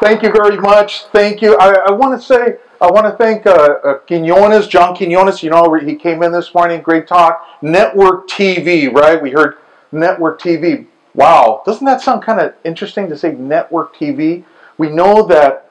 Thank you very much. Thank you. I want to thank Quinones, John Quinones. You know, he came in this morning. Great talk. Network TV, right? We heard network TV. Wow. Doesn't that sound kind of interesting to say network TV? We know that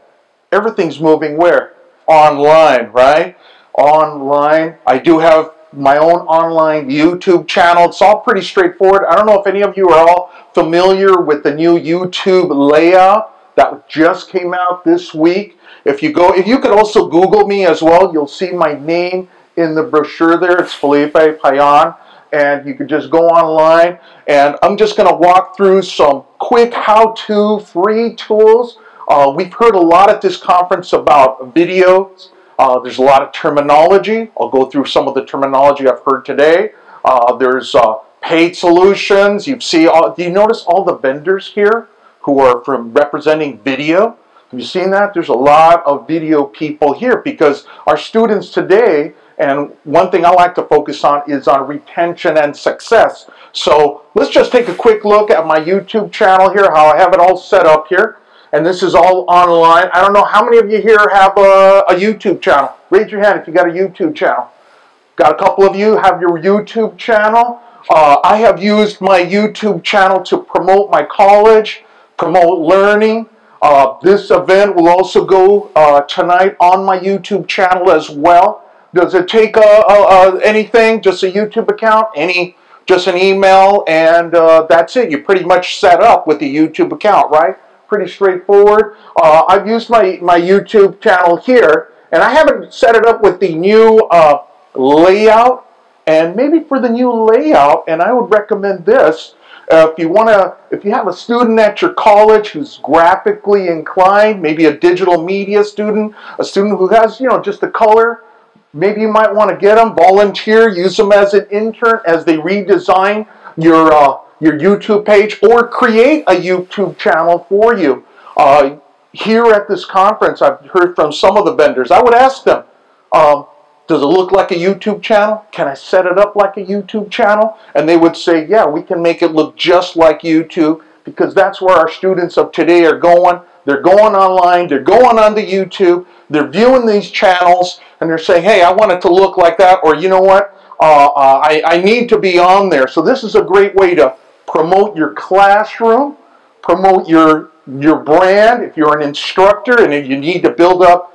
everything's moving where? Online, right? Online. I do have my own online YouTube channel. It's all pretty straightforward. I don't know if any of you are all familiar with the new YouTube layout that just came out this week. If you could also Google me as well, you'll see my name in the brochure there. It's Felipe Payan, and you can just go online, and I'm just going to walk through some quick how-to free tools. We've heard a lot at this conference about videos. There's a lot of terminology. I'll go through some of the terminology I've heard today. There's paid solutions. Do you notice all the vendors here who are representing video? Have you seen that? There's a lot of video people here because our students today, and one thing I like to focus on is on retention and success. So let's just take a quick look at my YouTube channel here, how I have it all set up here. And this is all online. I don't know how many of you here have a YouTube channel. Raise your hand if you got a YouTube channel. Got a couple of you have your YouTube channel. I have used my YouTube channel to promote my college, promote learning. This event will also go tonight on my YouTube channel as well. Does it take anything? Just a YouTube account? Just an email, and that's it. You're pretty much set up with the YouTube account, right? Pretty straightforward. I've used my YouTube channel here, and I haven't set it up with the new layout. And maybe for the new layout, and I would recommend this. If you have a student at your college who's graphically inclined, maybe a digital media student, a student who has, just the color, maybe you might want to get them, volunteer, use them as an intern as they redesign your YouTube page, or create a YouTube channel for you. Here at this conference, I've heard from some of the vendors. I would ask them, does it look like a YouTube channel? Can I set it up like a YouTube channel? And they would say, yeah, we can make it look just like YouTube, because that's where our students of today are going. They're going online, they're going onto YouTube, they're viewing these channels, and they're saying, hey, I want it to look like that, or you know what, I need to be on there. So this is a great way to promote your classroom, promote your brand if you're an instructor and if you need to build up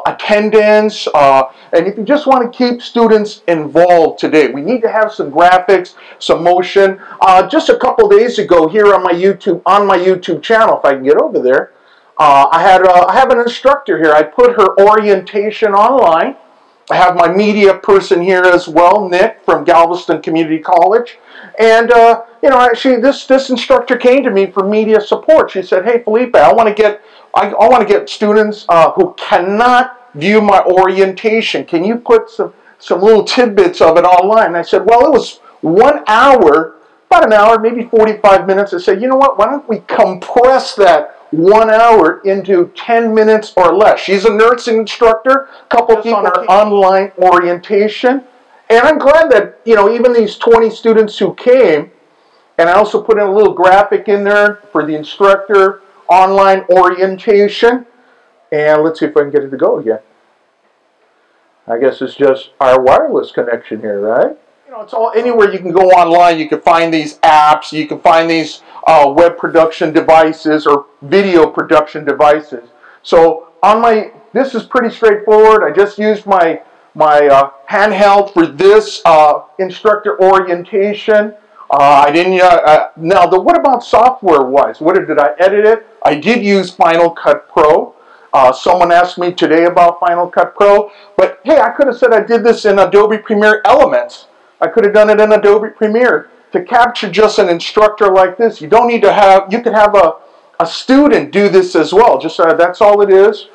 attendance, and if you just want to keep students involved today. We need to have some graphics, some motion. Just a couple days ago here on my YouTube channel, if I can get over there, I have an instructor here. I put her orientation online. I have my media person here as well, Nick from Galveston Community College. And actually this instructor came to me for media support. She said, hey Felipe, I want to get students who cannot view my orientation. Can you put some little tidbits of it online? And I said, well, it was 1 hour, about an hour, maybe 45 minutes. I said, you know what, why don't we compress that 1 hour into 10 minutes or less. She's a nursing instructor, a couple people on her online orientation. And I'm glad that, even these 20 students who came, and I also put in a little graphic in there for the instructor online orientation. And let's see if I can get it to go again. I guess it's just our wireless connection here, right? It's all anywhere you can go online. You can find these apps. You can find these web production devices or video production devices. So this is pretty straightforward. I just used my handheld for this instructor orientation. I didn't. What about software-wise? Did I edit it? I did use Final Cut Pro. Someone asked me today about Final Cut Pro, but hey, I could have said I did this in Adobe Premiere Elements. I could have done it in Adobe Premiere. To capture just an instructor like this, you don't need to have. You could have a student do this as well. Just that's all it is.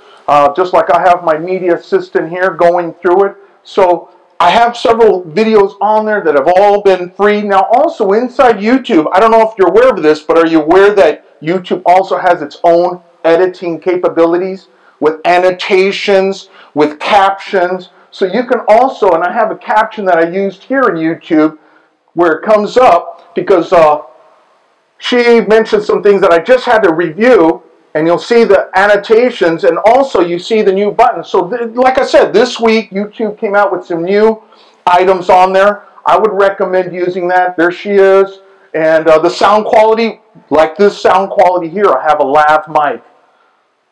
Just like I have my media assistant here going through it. So I have several videos on there that have all been free. Now also inside YouTube, I don't know if you're aware of this, but are you aware that YouTube also has its own editing capabilities? with annotations, with captions. So you can also, and I have a caption that I used here in YouTube where it comes up because she mentioned some things that I just had to review, and you'll see the annotations, and also you see the new button. So like I said, this week YouTube came out with some new items on there. I would recommend using that. There she is. And the sound quality, like this sound quality here, I have a lav mic.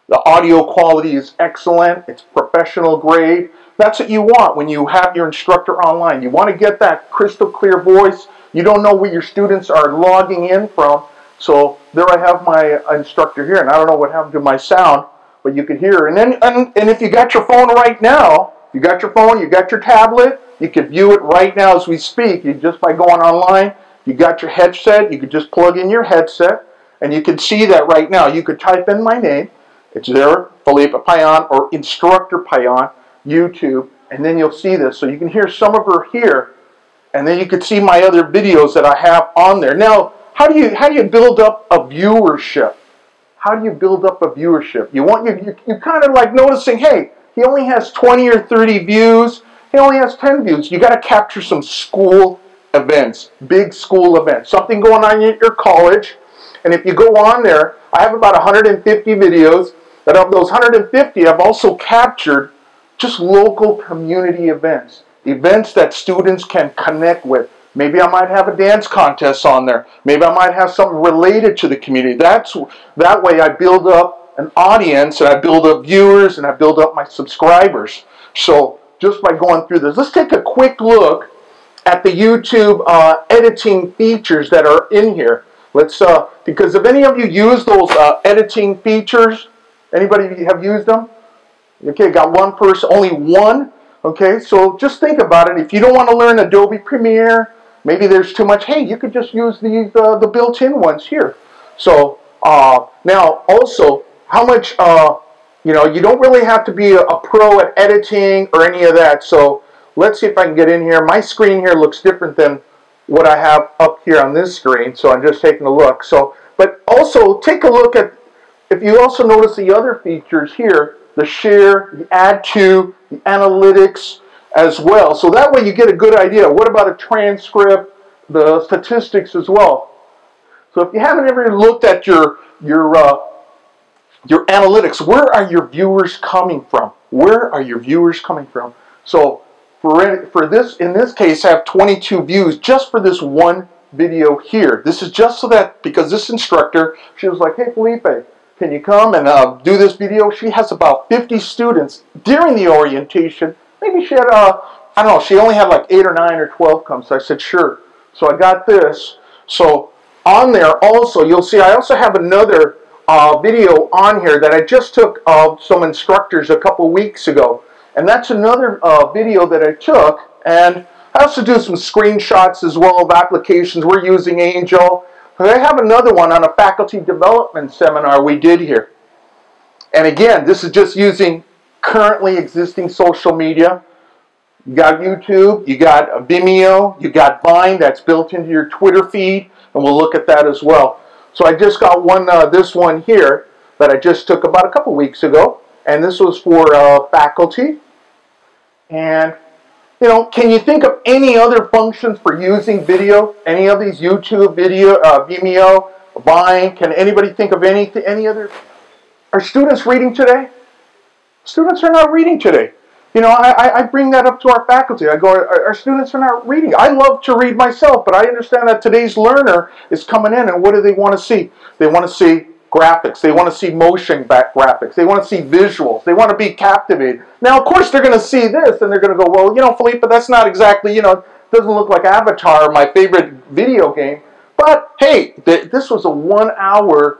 The audio quality is excellent. It's professional grade. That's what you want when you have your instructor online. You want to get that crystal clear voice. You don't know where your students are logging in from. So there I have my instructor here, and I don't know what happened to my sound, but you can hear. And then, and if you got your phone right now, you got your phone, you got your tablet, you can view it right now as we speak. You just by going online, you got your headset. You could just plug in your headset, and you can see that right now. You could type in my name. It's there, Felipe Payan or Instructor Payan, YouTube, and then you'll see this. So you can hear some of her here, and then you can see my other videos that I have on there. Now, how do you build up a viewership? How do you build up a viewership? You kind of like noticing, hey, he only has 20 or 30 views. He only has 10 views. You got to capture some school events, big school events, something going on at your college. And if you go on there, I have about 150 videos. But of those 150, I've also captured just local community events. Events that students can connect with. Maybe I might have a dance contest on there. Maybe I might have something related to the community. That way I build up an audience, and I build up viewers, and I build up my subscribers. So just by going through this, let's take a quick look at the YouTube editing features that are in here. Let's because if any of you use those editing features, anybody have used them? Okay, got one person, only one. Okay, so just think about it. If you don't want to learn Adobe Premiere, maybe there's too much. Hey, you could just use these the built-in ones here. So now also, how much? You know, you don't really have to be a pro at editing or any of that. So let's see if I can get in here. My screen here looks different than what I have up here on this screen. So I'm just taking a look. So, but also take a look at. If you also notice the other features here, the share, the add to, the analytics as well. So that way you get a good idea. What about a transcript, the statistics as well? So if you haven't ever looked at your analytics, where are your viewers coming from? Where are your viewers coming from? So for this, in this case, I have 22 views just for this one video here. This is just so that, because this instructor, she was like, hey Felipe, can you come and do this video? She has about 50 students during the orientation. Maybe she had, I don't know, she only had like 8 or 9 or 12 come. So I said, sure. So I got this. So on there also, you'll see I also have another video on here that I just took of some instructors a couple weeks ago. And that's another video that I took. And I also do some screenshots as well of applications. We're using Angel. I have another one on a faculty development seminar we did here. And again, this is just using currently existing social media. You got YouTube, you got Vimeo, you got Vine that's built into your Twitter feed, and we'll look at that as well. So I just got one, this one here that I just took about a couple weeks ago, and this was for faculty. And you know, can you think of any other functions for using video? Any of these YouTube video, Vimeo, Vine? Can anybody think of any other? Are students reading today? Students are not reading today. You know, I bring that up to our faculty. I go, our students are not reading. I love to read myself, but I understand that today's learner is coming in, and what do they want to see? They want to see graphics. They want to see motion back graphics. They want to see visuals. They want to be captivated. Now, of course, they're going to see this, and they're going to go, well, you know, Felipe, that's not exactly, you know, doesn't look like Avatar, my favorite video game. But, hey, this was a 1-hour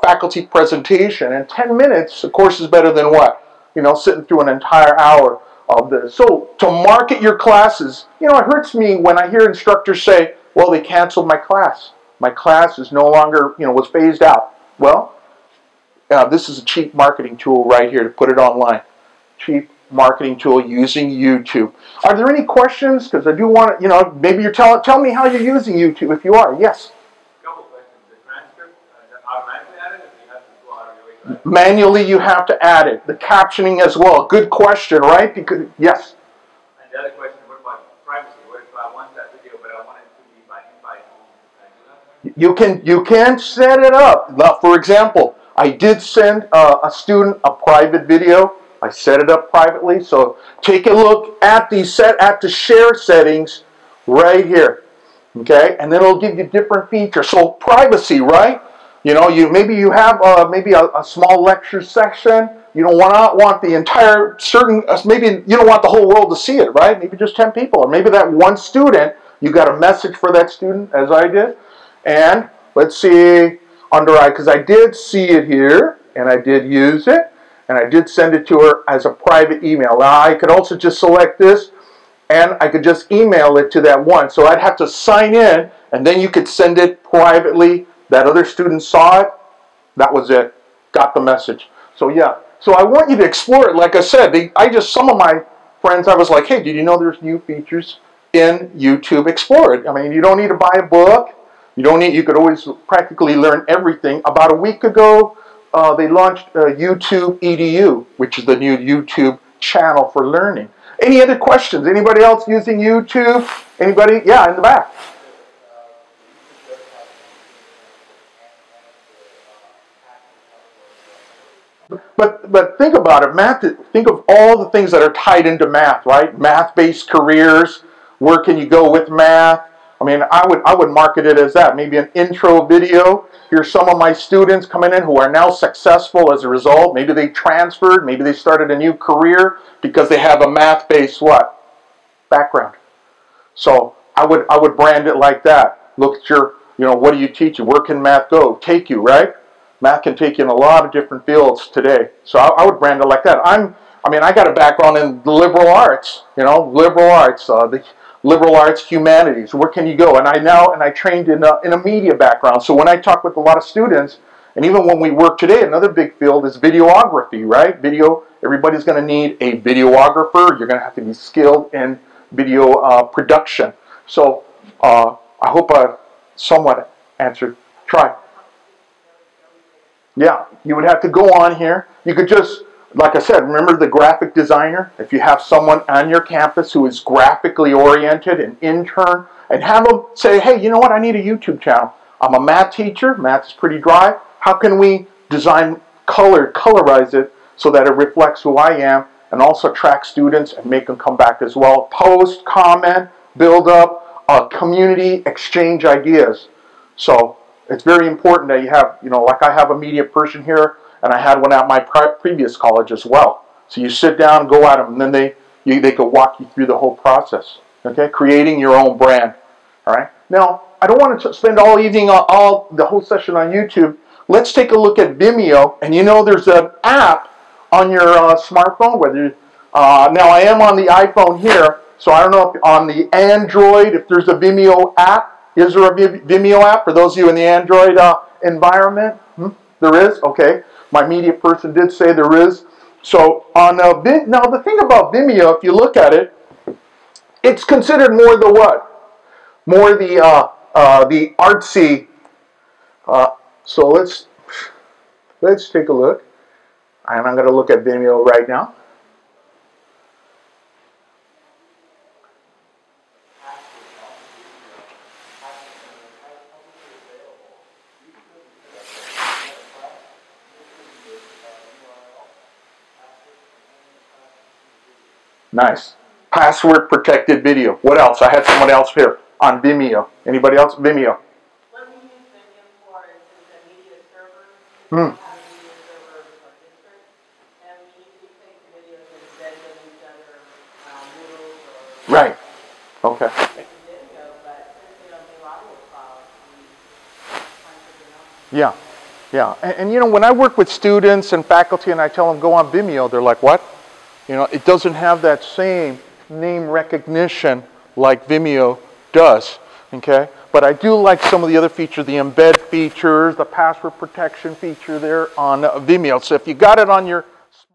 faculty presentation, and 10 minutes, of course, is better than what? You know, sitting through an entire hour of this. So, to market your classes, you know, it hurts me when I hear instructors say, well, they canceled my class. My class is no longer, you know, was phased out. Well, this is a cheap marketing tool right here to put it online. Cheap marketing tool using YouTube. Are there any questions? Because I do want to, you know, maybe you're tell me how you're using YouTube if you are. Yes? A couple questions. The transcript, is that automatically added if you have to go out of your way Manually, you have to add it. The captioning as well. Good question, right? Because, yes? And the other question, what about privacy? What if I want that video, but I want it to be by invite? You can set it up. Now, for example, I did send a student a private video. I set it up privately. So take a look at the share settings right here. Okay, and then it'll give you different features. So privacy, right? You know, maybe you have maybe a small lecture section. You don't want the entire maybe you don't want the whole world to see it, right? Maybe just 10 people, or maybe that one student. You got a message for that student, as I did. And let's see, because I did see it here, and I did use it, and I did send it to her as a private email. Now, I could also just select this, and I could just email it to that one. So I'd have to sign in, and then you could send it privately. That other student saw it. That was it. Got the message. So yeah. So I want you to explore it. Like I said, some of my friends, I was like, hey, did you know there's new features in YouTube? Explore it. I mean, you don't need to buy a book. You could always practically learn everything. About a week ago, they launched YouTube EDU, which is the new YouTube channel for learning. Any other questions? Anybody else using YouTube? Anybody? Yeah, in the back. But think about it, math. Think of all the things that are tied into math, right? Math-based careers. Where can you go with math? I mean, I would market it as that. Maybe an intro video. Here's some of my students coming in who are now successful as a result. Maybe they transferred. Maybe they started a new career because they have a math-based what? Background. So I would brand it like that. Look at your, what do you teach you? Where can math take you, right? Math can take you in a lot of different fields today. So I would brand it like that. I got a background in the liberal arts, the liberal arts, humanities. Where can you go? And I trained in a media background. So when I talk with a lot of students, and even when we work today, another big field is videography, right? Video, everybody's going to need a videographer. You're going to have to be skilled in video production. So I hope I somewhat answered. Try. Yeah, you would have to go on here. You could just, like I said, remember the graphic designer? If you have someone on your campus who is graphically oriented, an intern, and have them say, hey, you know what, I need a YouTube channel. I'm a math teacher. Math is pretty dry. How can we colorize it so that it reflects who I am and also attract students and make them come back as well? Post, comment, build up, community, exchange ideas. So it's very important that you have, like I have a media person here, and I had one at my previous college as well. So you sit down, go at them, and then they could walk you through the whole process. Okay, creating your own brand. All right. Now, I don't want to spend all evening the whole session on YouTube. Let's take a look at Vimeo, and there's an app on your smartphone. Now I am on the iPhone here, so I don't know if on the Android if there's a Vimeo app. Is there a Vimeo app for those of you in the Android environment? There is? Okay. My media person did say there is. So on now the thing about Vimeo, if you look at it, it's considered more the what? More the artsy. So let's take a look. And I'm going to look at Vimeo right now. Nice. Password protected video. What else? I had someone else here on Vimeo. Anybody else? Vimeo. What we use Vimeo for is a media server. We have a media server for district, and we usually take the videos and embed them in each other, Moodle or... Right. Okay. Vimeo, but since we don't do audio files, we find something else. Yeah. Yeah. And when I work with students and faculty and I tell them go on Vimeo, they're like, what? It doesn't have that same name recognition like Vimeo does, okay? But I do like some of the other features, the embed features, the password protection feature there on Vimeo. So if you got it on your